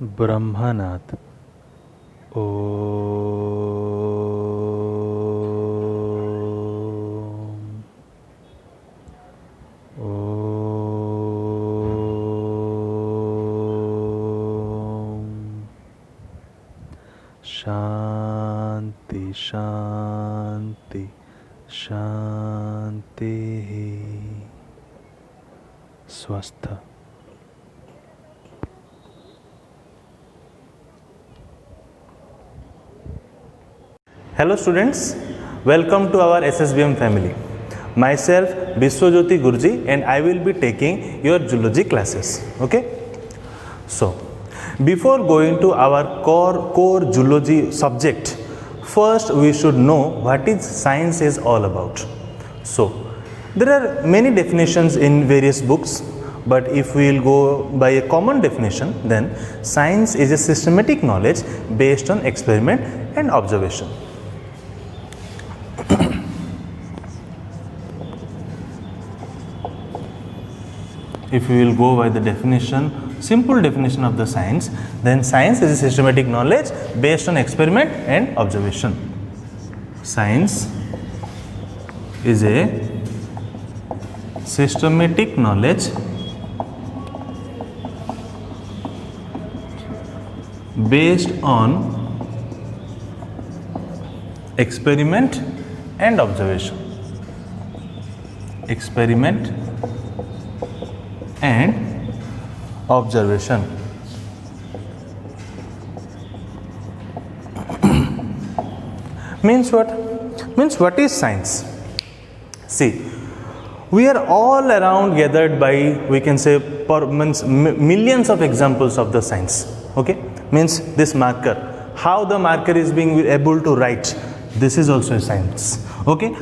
ब्रह्मनाथ ओ शांति शांति शांति स्वस्थ। Hello students, welcome to our SSBM family. Myself Biswajyoti Gurji and I will be taking your zoology classes. Okay? So, before going to our core zoology subject, first we should know what is science is all about. So, there are many definitions in various books, but if we will go by a common definition, then science is a systematic knowledge based on experiment and observation. If we will go by the definition, simple definition of the science, then science is a systematic knowledge based on experiment and observation. Science is a systematic knowledge based on experiment and observation. Experiment and observation. Means what? Means what is science? See, we are all around gathered by, we can say, millions of examples of the science. Okay? Means this marker, how the marker is being able to write, this is also a science. Okay?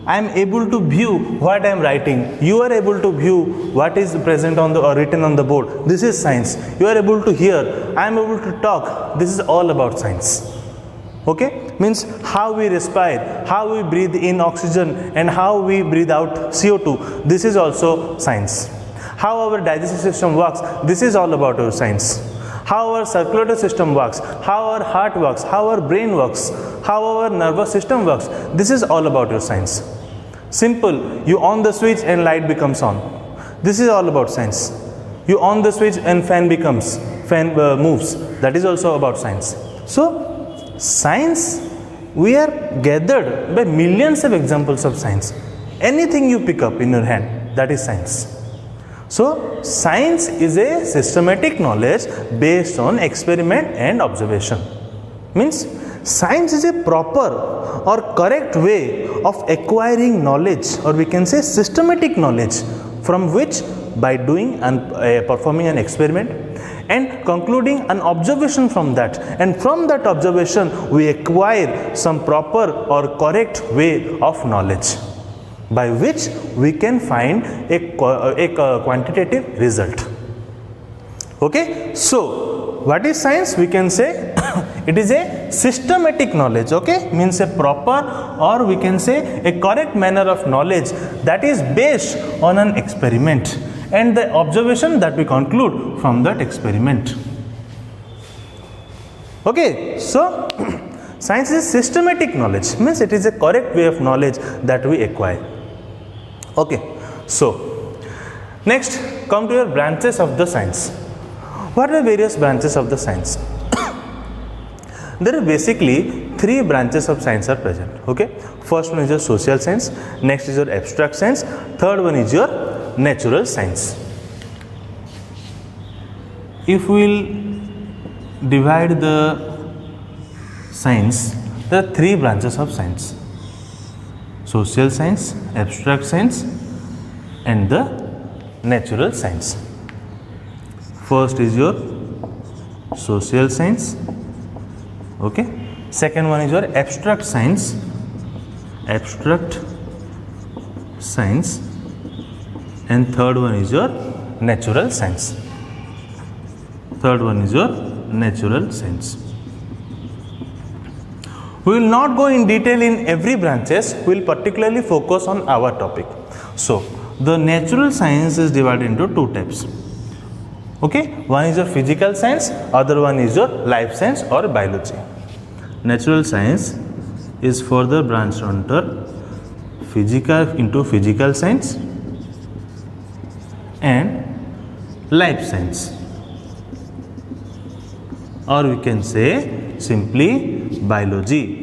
I am able to view what I am writing. You are able to view what is present on the or written on the board. This is science. You are able to hear. I am able to talk. This is all about science. Okay? Means how we respire, how we breathe in oxygen and how we breathe out CO2. This is also science. How our digestive system works. This is all about our science. How our circulatory system works, how our heart works, how our brain works, how our nervous system works. This is all about your science. Simple, you on the switch and light becomes on. This is all about science. You on the switch and fan moves. That is also about science. So, science, we are gathered by millions of examples of science. Anything you pick up in your hand, that is science. So, science is a systematic knowledge based on experiment and observation. Means, science is a proper or correct way of acquiring knowledge, or we can say systematic knowledge, from which by doing and performing an experiment and concluding an observation from that, and from that observation we acquire some proper or correct way of knowledge, by which we can find a quantitative result. Okay, so what is science? We can say it is a systematic knowledge. Okay, means a proper or we can say a correct manner of knowledge that is based on an experiment and the observation that we conclude from that experiment. Okay, so science is systematic knowledge, means it is a correct way of knowledge that we acquire. Okay, so next come to your branches of the science. What are various branches of the science? There are basically three branches of science are present. Okay, first one is your social science, next is your abstract science, third one is your natural science. If we will divide the science, there are three branches of science: social science, abstract science and the natural science. First is your social science. Okay, second one is your abstract science, and third one is your natural science. We will not go in detail in every branches, we will particularly focus on our topic. So, the natural science is divided into two types. Okay, one is your physical science, other one is your life science or biology. Natural science is further branched under physical science and life science, or we can say simply biology.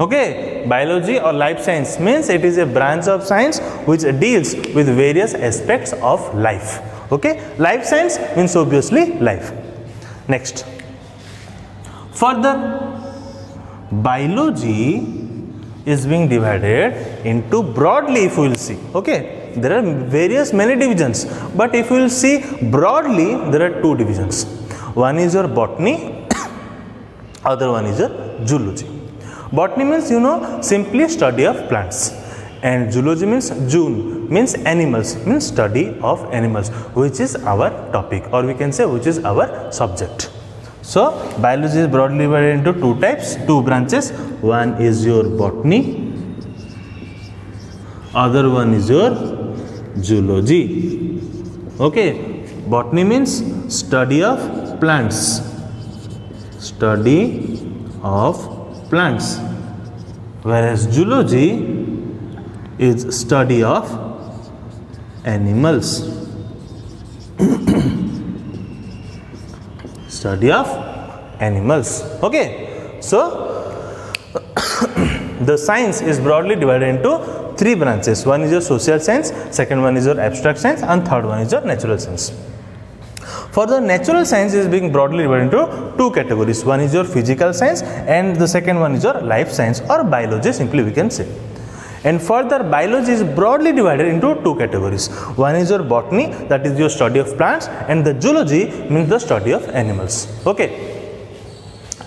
Okay, biology or life science means it is a branch of science which deals with various aspects of life. Okay, life science means obviously life. Next, further, biology is being divided into broadly, if we will see. Okay, there are many divisions, but if we will see broadly, there are two divisions. One is your botany, other one is your zoology. Botany means simply study of plants, and zoology means means animals, means study of animals, which is our topic, or we can say which is our subject. So biology is broadly divided into two types, two branches. One is your botany, other one is your zoology. Okay, botany means study of plants, whereas zoology is study of animals. Study of animals. Okay, so the science is broadly divided into three branches. One is your social science, second one is your abstract science, and third one is your natural science. For the natural science is being broadly divided into two categories. One is your physical science and the second one is your life science or biology, simply we can say. And further, biology is broadly divided into two categories. One is your botany, that is your study of plants, and the zoology means the study of animals. Okay.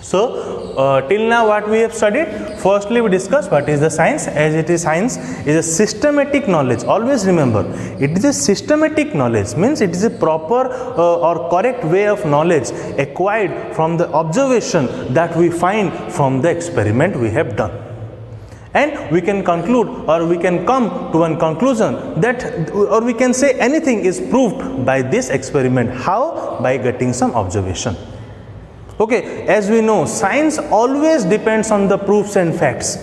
So till now what we have studied, firstly we discussed what is the science. As it is, science is a systematic knowledge. Always remember, it is a systematic knowledge, means it is a proper or correct way of knowledge acquired from the observation that we find from the experiment we have done. And we can conclude, or we can come to one conclusion that, or we can say anything is proved by this experiment. How? By getting some observation. Okay, as we know, science always depends on the proofs and facts.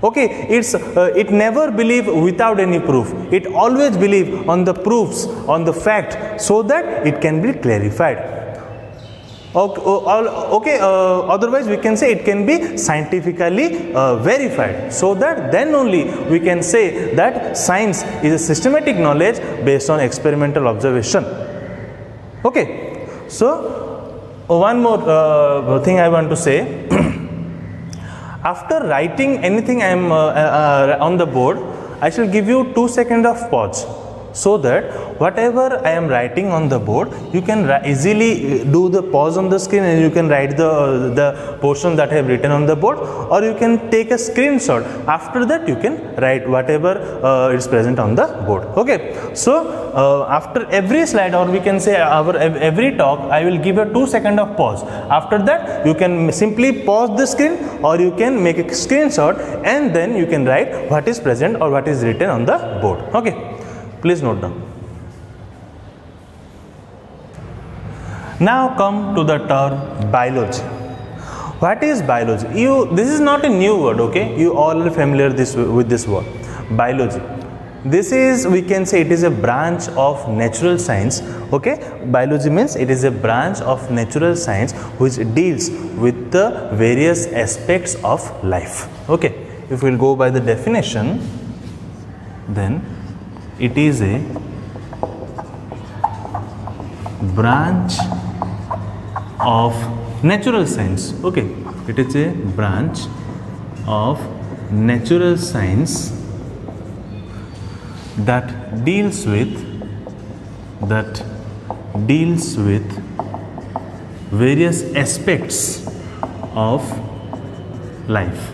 Okay, it never believe without any proof. It always believe on the proofs, on the fact, so that it can be clarified. Okay, otherwise we can say it can be scientifically verified, so that then only we can say that science is a systematic knowledge based on experimental observation. Okay, so one more thing I want to say. After writing anything I am on the board, I shall give you 2 seconds of pause, so that whatever I am writing on the board, you can easily do the pause on the screen and you can write the portion that I have written on the board, or you can take a screenshot. After that you can write whatever is present on the board. Okay, so after every slide, or we can say every talk, I will give a 2 seconds of pause. After that you can simply pause the screen, or you can make a screenshot and then you can write what is present or what is written on the board. Okay, please note down. Now come to the term biology. What is biology? This is not a new word, okay? You all are familiar with this word, biology. This is, we can say, it is a branch of natural science. Okay, biology means it is a branch of natural science which deals with the various aspects of life. Okay, if we will go by the definition, then it is a branch of natural science. Okay, it is a branch of natural science that deals with various aspects of life.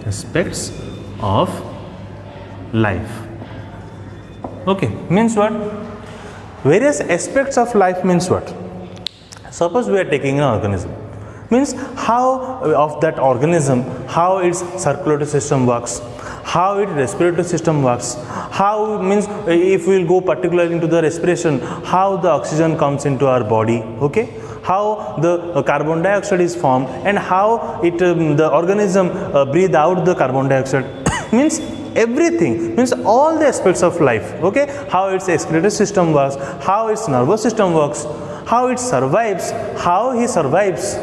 Aspects of life. Okay, means what? Various aspects of life means what? Suppose we are taking an organism, means how of that organism, how its circulatory system works, how its respiratory system works, how means if we will go particularly into the respiration, how the oxygen comes into our body, okay, how the carbon dioxide is formed, and how it the organism breathe out the carbon dioxide means everything, means all the aspects of life, okay, how its excretory system works, how its nervous system works, how it survives, how he survives,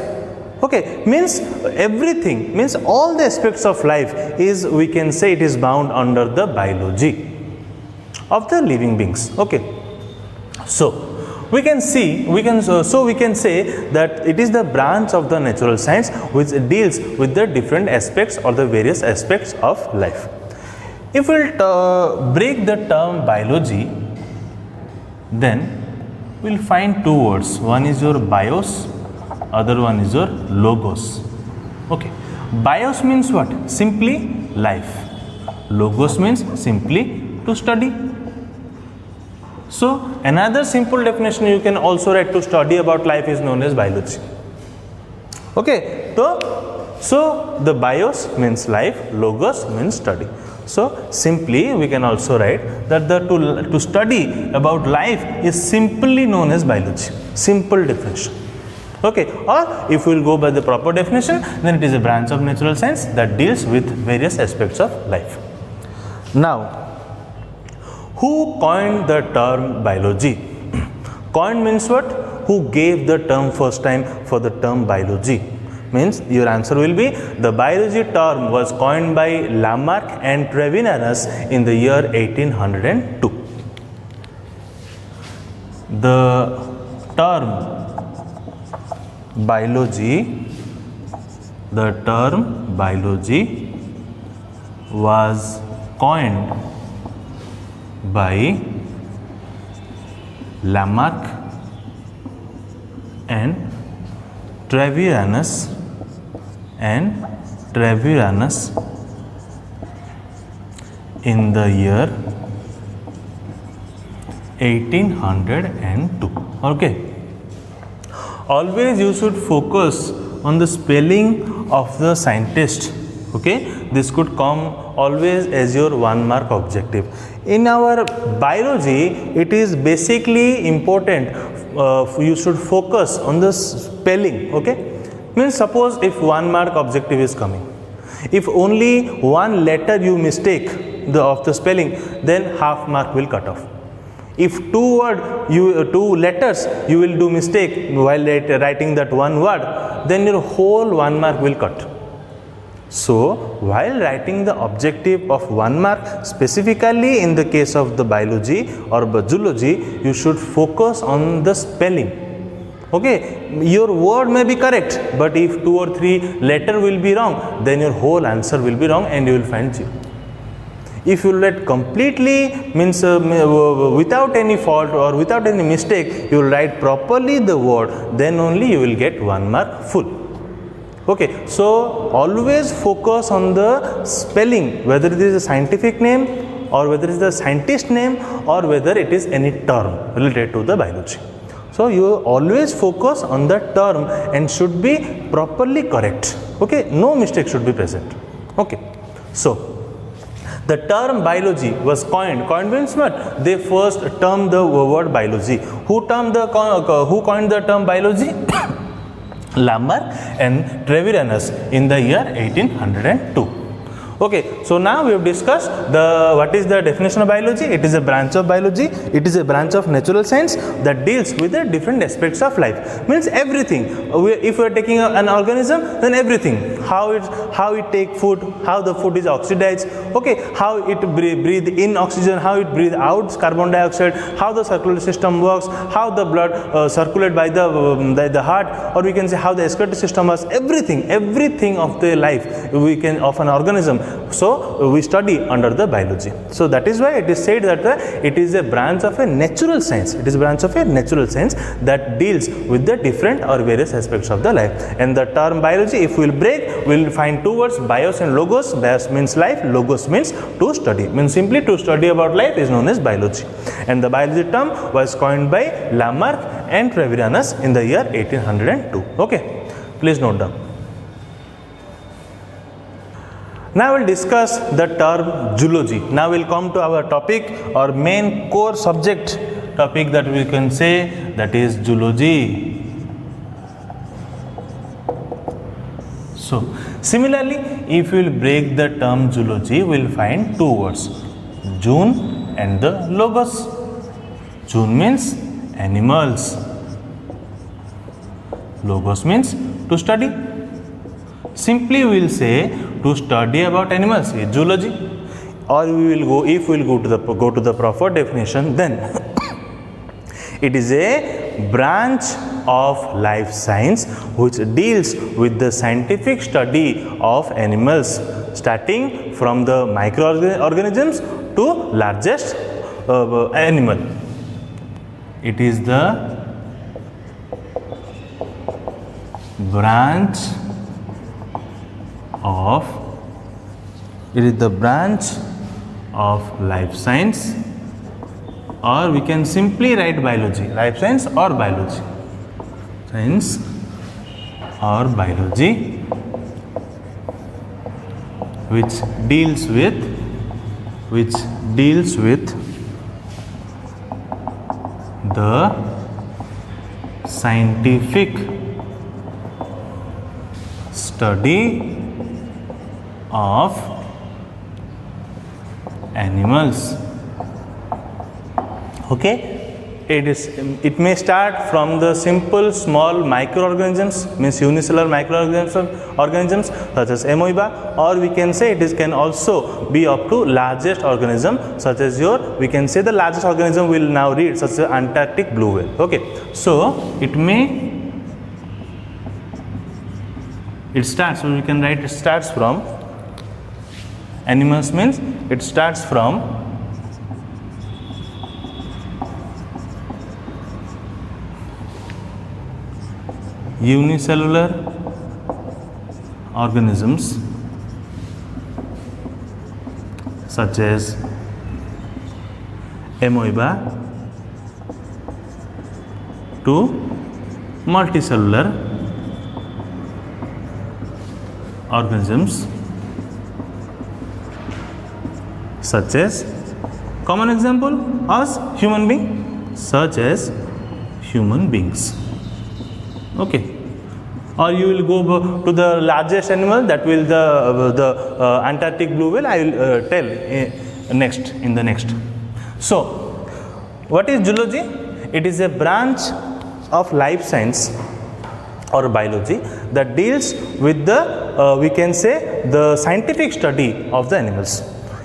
okay, means everything, means all the aspects of life is, we can say, it is bound under the biology of the living beings, okay. So we can see, we can say that it is the branch of the natural science which deals with the different aspects or the various aspects of life. If we will break the term biology, then we will find two words. One is your bios, other one is your logos. Okay. Bios means what? Simply life. Logos means simply to study. So another simple definition you can also write to study about life is known as biology. Okay. So the bios means life, logos means study. So simply we can also write that to study about life is simply known as biology. Simple definition. Okay, or if we will go by the proper definition, then it is a branch of natural science that deals with various aspects of life. Now, who coined the term biology? Coined means what? Who gave the term first time for the term biology? Means your answer will be the biology term was coined by Lamarck and Treviranus in the year 1802. The term biology was coined by Lamarck and Treviranus in the year 1802. Okay. Always you should focus on the spelling of the scientist. Okay, this could come always as your 1 mark objective. In our biology, it is basically important. You should focus on the spelling. Okay, means suppose if 1 mark objective is coming, if only one letter you mistake of the spelling, then half mark will cut off. If two letters you will do mistake while writing that one word, then your whole 1 mark will cut. So while writing the objective of 1 mark, specifically in the case of the biology or zoology, you should focus on the spelling. Okay, your word may be correct, but if 2 or 3 letter will be wrong, then your whole answer will be wrong and you will find 0. If you write completely, means without any fault or without any mistake, you will write properly the word, then only you will get 1 mark full. Okay, so always focus on the spelling, whether it is a scientific name or whether it is the scientist name or whether it is any term related to the biology. So you always focus on the term and should be properly correct. Okay, no mistake should be present. Okay, so the term biology was coined. Coined means what? They first termed the word biology. Who coined the term biology? Lamarck and Treviranus in the year 1802. Okay, so now we have discussed what is the definition of biology. It is a branch of biology. It is a branch of natural science that deals with the different aspects of life. Means everything. If we are taking an organism, then everything. How it take food, how the food is oxidized. Okay, how it breathe in oxygen, how it breathe out carbon dioxide, how the circulatory system works, how the blood circulate by the heart, or we can say how the excretory system works. Everything of the life of an organism. So we study under the biology. So that is why it is said that it is a branch of a natural science. It is a branch of a natural science that deals with the different or various aspects of the life. And the term biology, if we will break, we will find two words, bios and logos. Bios means life, logos means to study. Means simply to study about life is known as biology. And the biology term was coined by Lamarck and Treviranus in the year 1802. Okay, please note down. Now we'll discuss the term zoology. Now we'll come to our topic, our main core subject topic that we can say, that is zoology. So similarly, if we will break the term zoology, we will find two words, zoon and the logos. Zoon means animals, logos means to study. Simply we will say to study about animals is zoology, or we will go, if we will go to the proper definition, then it is a branch of life science which deals with the scientific study of animals, starting from the microorganisms to largest animal. It is the branch of life science, or we can simply write biology, life science or biology, science or biology, which deals with the scientific study of animals. Okay, it may start from the simple small microorganisms, means unicellular microorganisms such as amoeba, or we can say it can also be up to largest organism, such as we can say the largest organism we will now read, such as Antarctic blue whale. Okay, so it starts, so we can write it starts from animals, means it starts from unicellular organisms such as amoeba to multicellular organisms such as, common example as human being, such as human beings. Okay, or you will go to the largest animal, that will the Antarctic blue whale. I will tell in the next. So what is zoology? It is a branch of life science or biology that deals with the we can say the scientific study of the animals.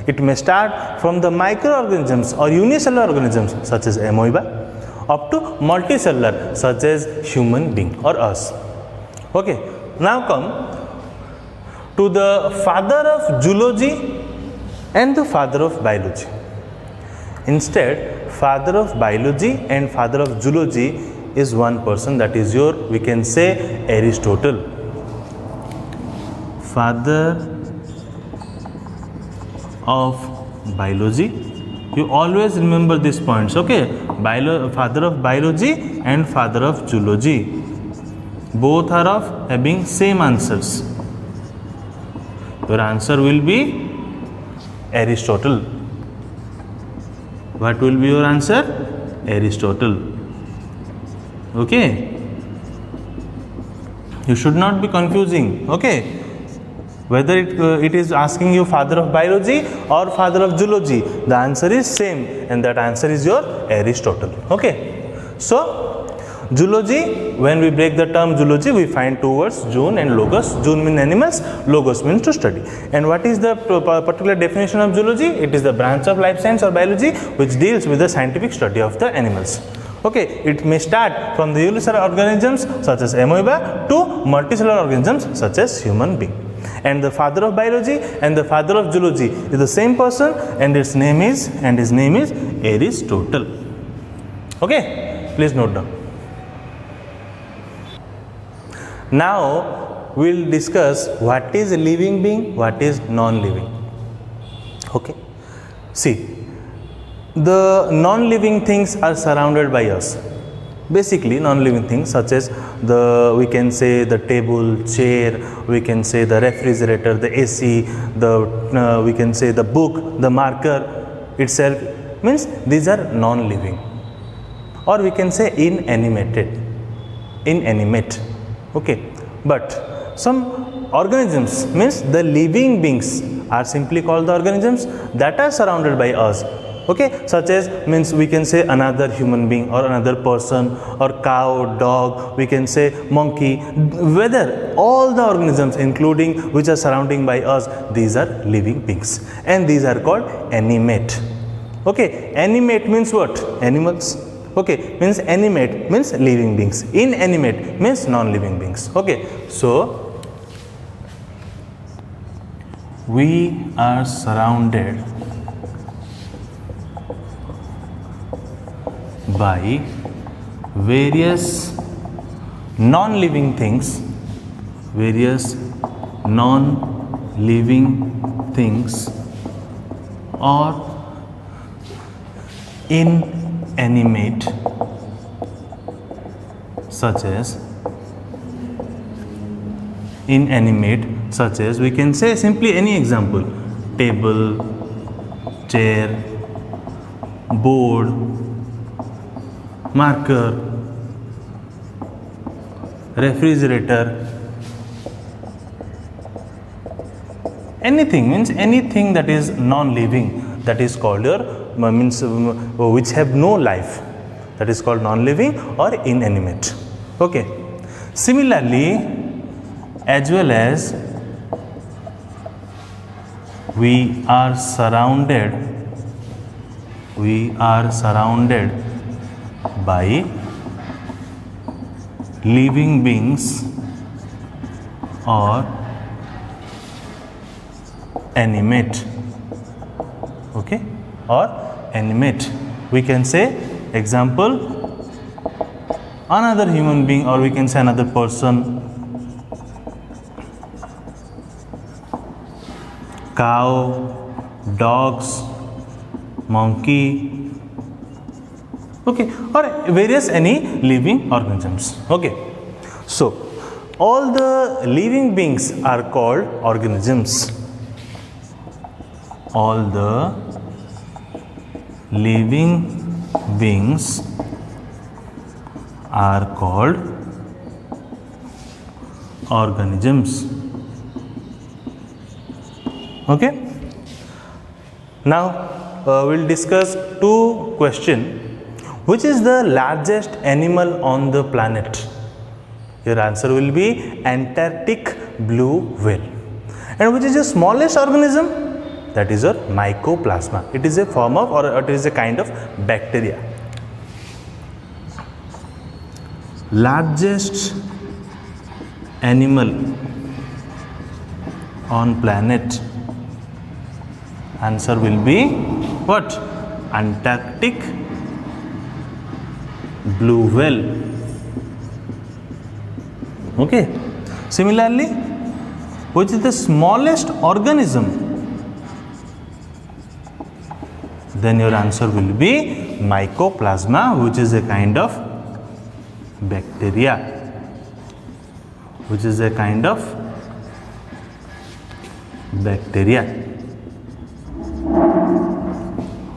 It may start from the microorganisms or unicellular organisms such as amoeba, up to multicellular such as human being or us. Okay, now come to the father of zoology and the father of biology. Instead, father of biology and father of zoology is one person, that is we can say Aristotle. Father of biology, you always remember these points. Okay, father of biology and father of zoology, both are of having same answers. Your answer will be Aristotle. What will be your answer? Aristotle. Okay, you should not be confusing. Okay, whether it is asking you father of biology or father of zoology, the answer is same, and that answer is your Aristotle. Okay, so zoology, when we break the term zoology, we find two words, zoon and logos. Zoon means animals, logos means to study. And what is the particular definition of zoology? It is the branch of life science or biology which deals with the scientific study of the animals. Okay, it may start from the unicellular organisms such as amoeba to multicellular organisms such as human being. And the father of biology and the father of zoology is the same person, and his name is Aristotle. Okay, please note down. Now we'll discuss what is a living being, what is non-living. Okay, see, the non-living things are surrounded by us. basically non-living things such as we can say the table, chair, we can say the refrigerator, the AC, we can say the book, the marker itself, means these are non-living, or we can say inanimate. Okay, but some organisms, means the living beings, are simply called the organisms that are surrounded by us. Okay, such as, means we can say another human being or another person or cow, dog, we can say monkey, whether all the organisms including which are surrounding by us, these are living beings, and these are called animate. Okay, animate means what? Animals. Okay, means animate means living beings, inanimate means non-living beings. Okay, so we are surrounded by various non-living things, or inanimate, such as we can say simply any example: table, chair, board, marker, refrigerator, anything, means anything that is non-living, that is called which have no life, that is called non-living or inanimate. Okay, similarly, as well as we are surrounded by living beings or animate. Okay, or animate, we can say example, another human being, or we can say another person, cow, dogs, monkey. Okay, or various any living organisms. Okay, so all the living beings are called organisms. All the living beings are called organisms. Okay, now we'll discuss two questions. Which is the largest animal on the planet? Your answer will be Antarctic blue whale. And which is the smallest organism? That is your Mycoplasma. It is a form of, or it is a kind of bacteria. Largest animal on planet, answer will be what? Antarctic blue whale. Okay, similarly, which is the smallest organism? Then your answer will be Mycoplasma, which is a kind of bacteria.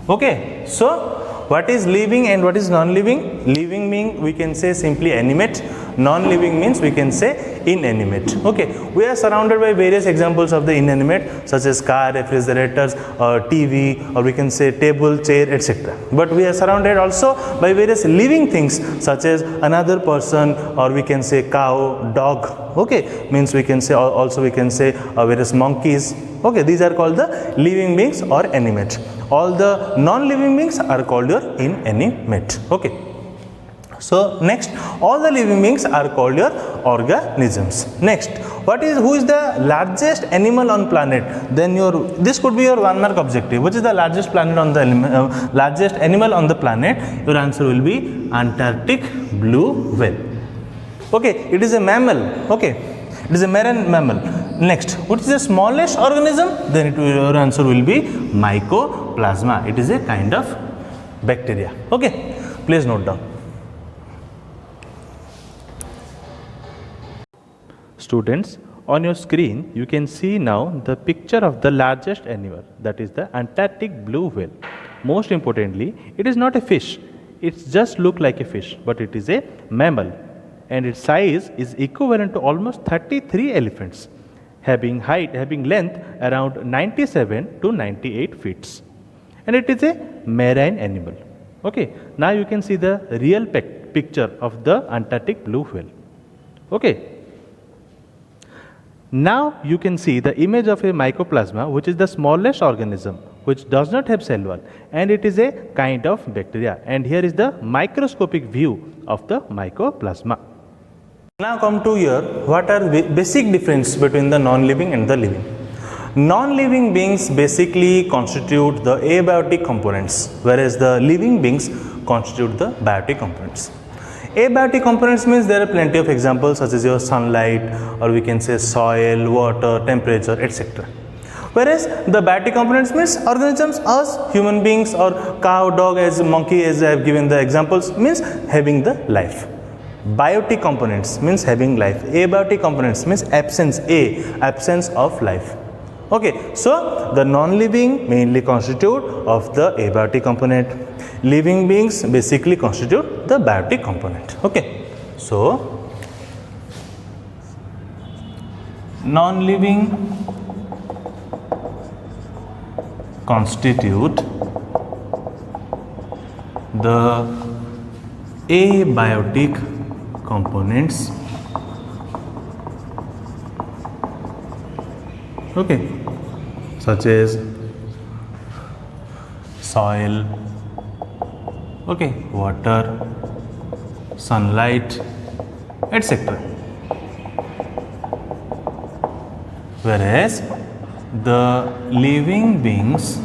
Okay, so what is living and what is non-living? Living means we can say simply animate, non-living means we can say inanimate. Okay, we are surrounded by various examples of the inanimate, such as car, refrigerators, TV, or we can say table, chair, etc. But we are surrounded also by various living things, such as another person, or we can say cow, dog. Okay, means we can say also we can say various monkeys. Okay, these are called the living beings or animate. All the non-living beings are called your inanimate. Okay, so next, all the living beings are called your organisms. Next, who is the largest animal on planet? Then this could be your 1 mark objective. Which is the largest largest animal on the planet? Your answer will be Antarctic blue whale. Okay, it is a mammal. Okay, it is a marine mammal. Next, what is the smallest organism? Then your answer will be Mycoplasma. It is a kind of bacteria. Okay, please note down. Students, on your screen you can see now the picture of the largest animal, that is the Antarctic blue whale. Most importantly, it is not a fish. It just looks like a fish, but it is a mammal, and its size is equivalent to almost 33 elephants, having length around 97 to 98 feet. And it is a marine animal. Okay, now you can see the real picture of the Antarctic blue whale. Okay. Now you can see the image of a mycoplasma, which is the smallest organism which does not have cell wall, and it is a kind of bacteria. And here is the microscopic view of the mycoplasma. Now come to here, what are the basic difference between the non-living and the living? Non-living beings basically constitute the abiotic components, whereas the living beings constitute the biotic components. Abiotic components means there are plenty of examples such as your sunlight, or we can say soil, water, temperature, etc. Whereas the biotic components means organisms as human beings or cow, dog, as monkey, as I have given the examples, means having the life. Biotic components means having life. Abiotic components means absence of life. Okay, so the non-living mainly constitute of the abiotic component. Living beings basically constitute the biotic component. Okay, so non-living constitute the abiotic components. Okay, such as soil, okay, water, sunlight, etc. Whereas the living beings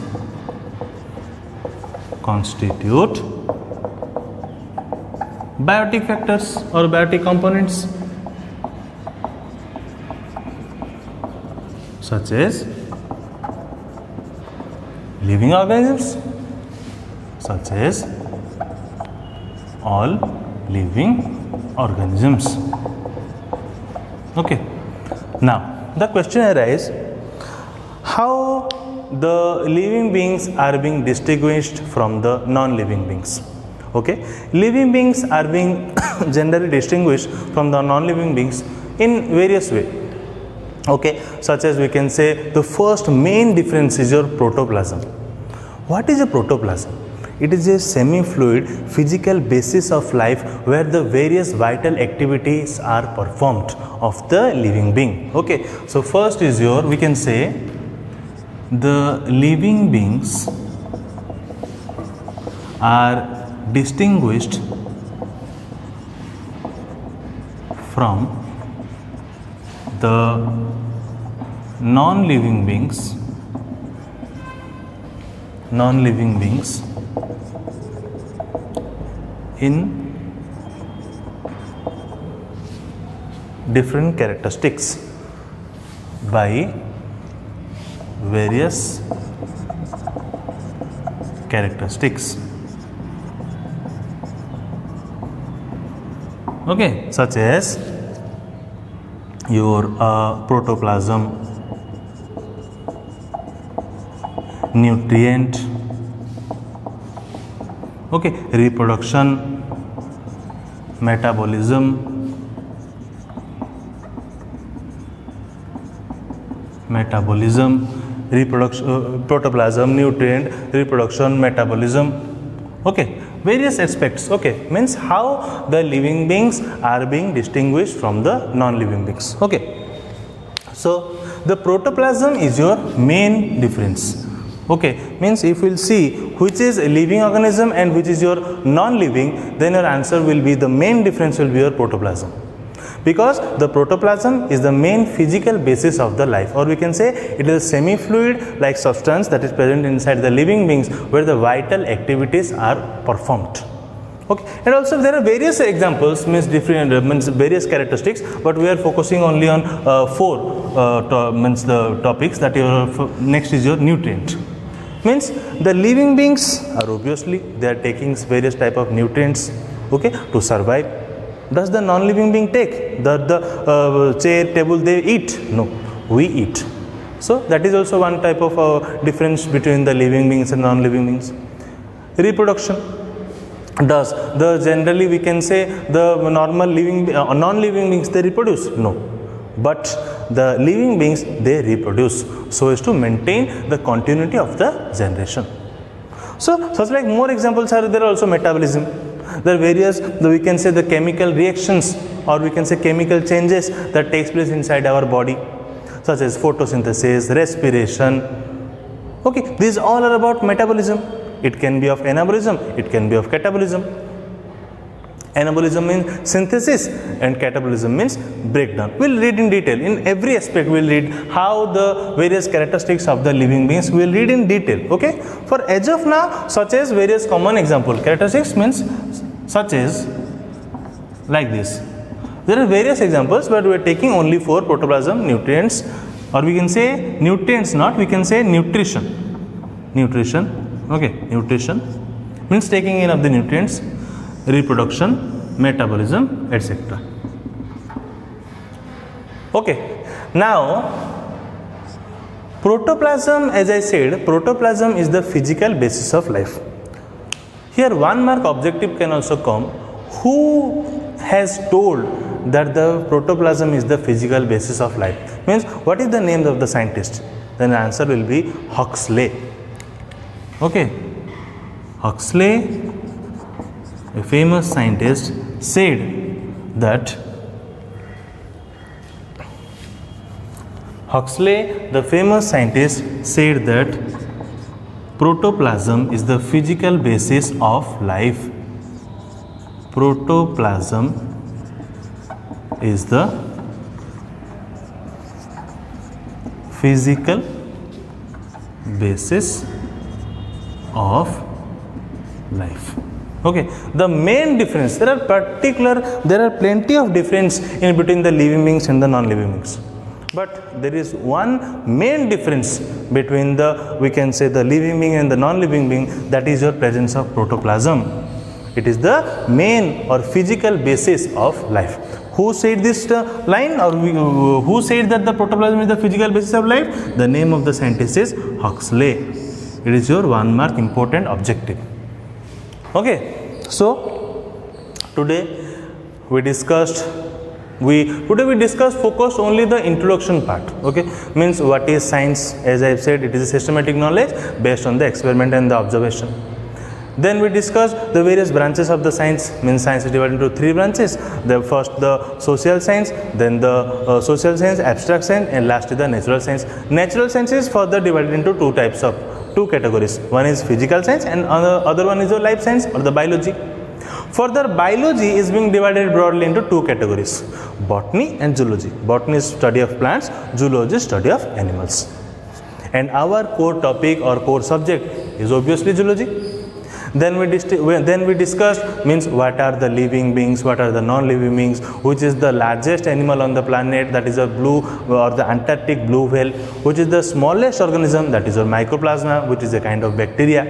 constitute biotic factors or biotic components such as living organisms, such as all living organisms. Okay, now the question arises, how the living beings are being distinguished from the non-living beings. Okay, living beings are being generally distinguished from the non-living beings in various ways. Okay, such as we can say the first main difference is your protoplasm. What is a protoplasm? It is a semi-fluid physical basis of life where the various vital activities are performed of the living being. Okay, so first is your, we can say the living beings are distinguished from the non-living beings in different characteristics by various characteristics. Okay, such as your protoplasm, nutrient, okay, reproduction, metabolism, reproduction, protoplasm, nutrient, reproduction, metabolism. Okay, various aspects. Okay, means how the living beings are being distinguished from the non-living beings. Okay, so the protoplasm is your main difference. Okay, means if we will see which is a living organism and which is your non-living, then your answer will be, the main difference will be your protoplasm, because the protoplasm is the main physical basis of the life, or we can say it is a semi-fluid like substance that is present inside the living beings where the vital activities are performed. Okay, and also there are various examples, means various characteristics, but we are focusing only on the topics that your next is your nutrient. Means the living beings are obviously they are taking various type of nutrients, okay, to survive. Does the non-living being take? The chair, table, they eat? No, we eat. So that is also one type of difference between the living beings and non-living beings. Reproduction. Does the generally we can say the normal living non-living beings they reproduce? No, but the living beings they reproduce so as to maintain the continuity of the generation. So such like more examples are there. Also metabolism. There are various we can say the chemical reactions or we can say chemical changes that takes place inside our body, such as photosynthesis, respiration. Okay, these all are about metabolism. It can be of anabolism, it can be of catabolism. Anabolism means synthesis and catabolism means breakdown. We'll read in detail. In every aspect we'll read how the various characteristics of the living beings we'll read in detail. Okay. For as of now, such as various common example. Characteristics means such as like this. There are various examples but we are taking only for protoplasm, nutrients, or we can say nutrients not, we can say nutrition. Nutrition. Okay, nutrition means taking in of the nutrients, reproduction, metabolism, etc. Okay, now protoplasm, as I said, protoplasm is the physical basis of life. Here 1 mark objective can also come. Who has told that the protoplasm is the physical basis of life? Means what is the name of the scientist? Then the answer will be Huxley. Okay, Huxley, a famous scientist, said that protoplasm is the physical basis of life. Protoplasm is the physical basis of life. Okay, the main difference, there are plenty of difference in between the living beings and the non-living beings, but there is one main difference between the we can say the living being and the non-living being, that is your presence of protoplasm. It is the main or physical basis of life. Who said this line, or who said that the protoplasm is the physical basis of life? The name of the scientist is Huxley. It is your 1 mark important objective. Okay, so today we discussed focused only the introduction part. Okay, means what is science? As I have said, it is a systematic knowledge based on the experiment and the observation. Then we discussed the various branches of the science. Means science is divided into 3 branches. The first the social science, then the social science, abstract science, and lastly the natural science. Natural science is further divided into 2 categories. One is physical science and other one is your life science or the biology. Further, biology is being divided broadly into 2 categories: botany and zoology. Botany is study of plants, zoology is study of animals. And our core topic or core subject is obviously zoology. Then we discussed means what are the living beings, what are the non-living beings, which is the largest animal on the planet, that is a blue or the Antarctic blue whale, which is the smallest organism, that is a mycoplasma, which is a kind of bacteria.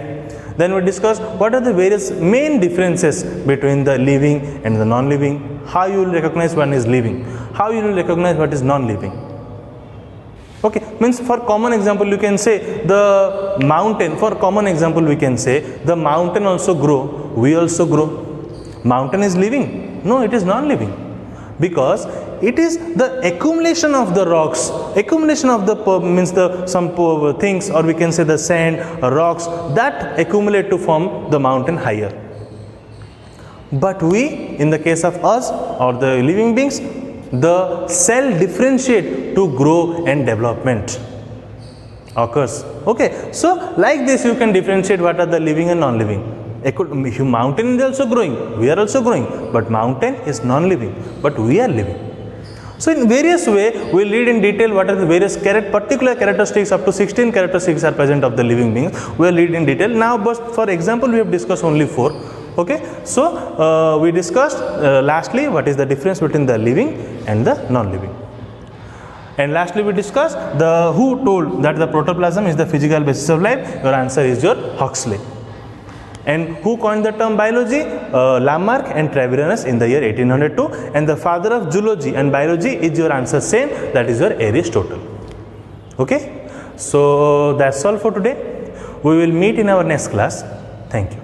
Then we discussed what are the various main differences between the living and the non-living, how you will recognize one is living, how you will recognize what is non-living. Okay, means for common example you can say the mountain, for common example we can say the mountain also grow, we also grow. Mountain is living? No, it is non-living, because it is the accumulation of the rocks, accumulation of the means the some things, or we can say the sand or rocks that accumulate to form the mountain higher. But we, in the case of us or the living beings, the cell differentiate to grow and development occurs. Okay, so like this you can differentiate what are the living and non-living. Mountain is also growing, we are also growing, but mountain is non-living, but we are living. So in various way we will read in detail what are the various particular characteristics, up to 16 characteristics are present of the living beings. We will read in detail. Now but for example we have discussed only 4. Okay, so we discussed lastly what is the difference between the living and the non-living. And lastly we discussed who told that the protoplasm is the physical basis of life. Your answer is your Huxley. And who coined the term biology? Lamarck and Treviranus in the year 1802. And the father of zoology and biology is your answer same, that is your Aristotle. Okay, so that's all for today. We will meet in our next class. Thank you.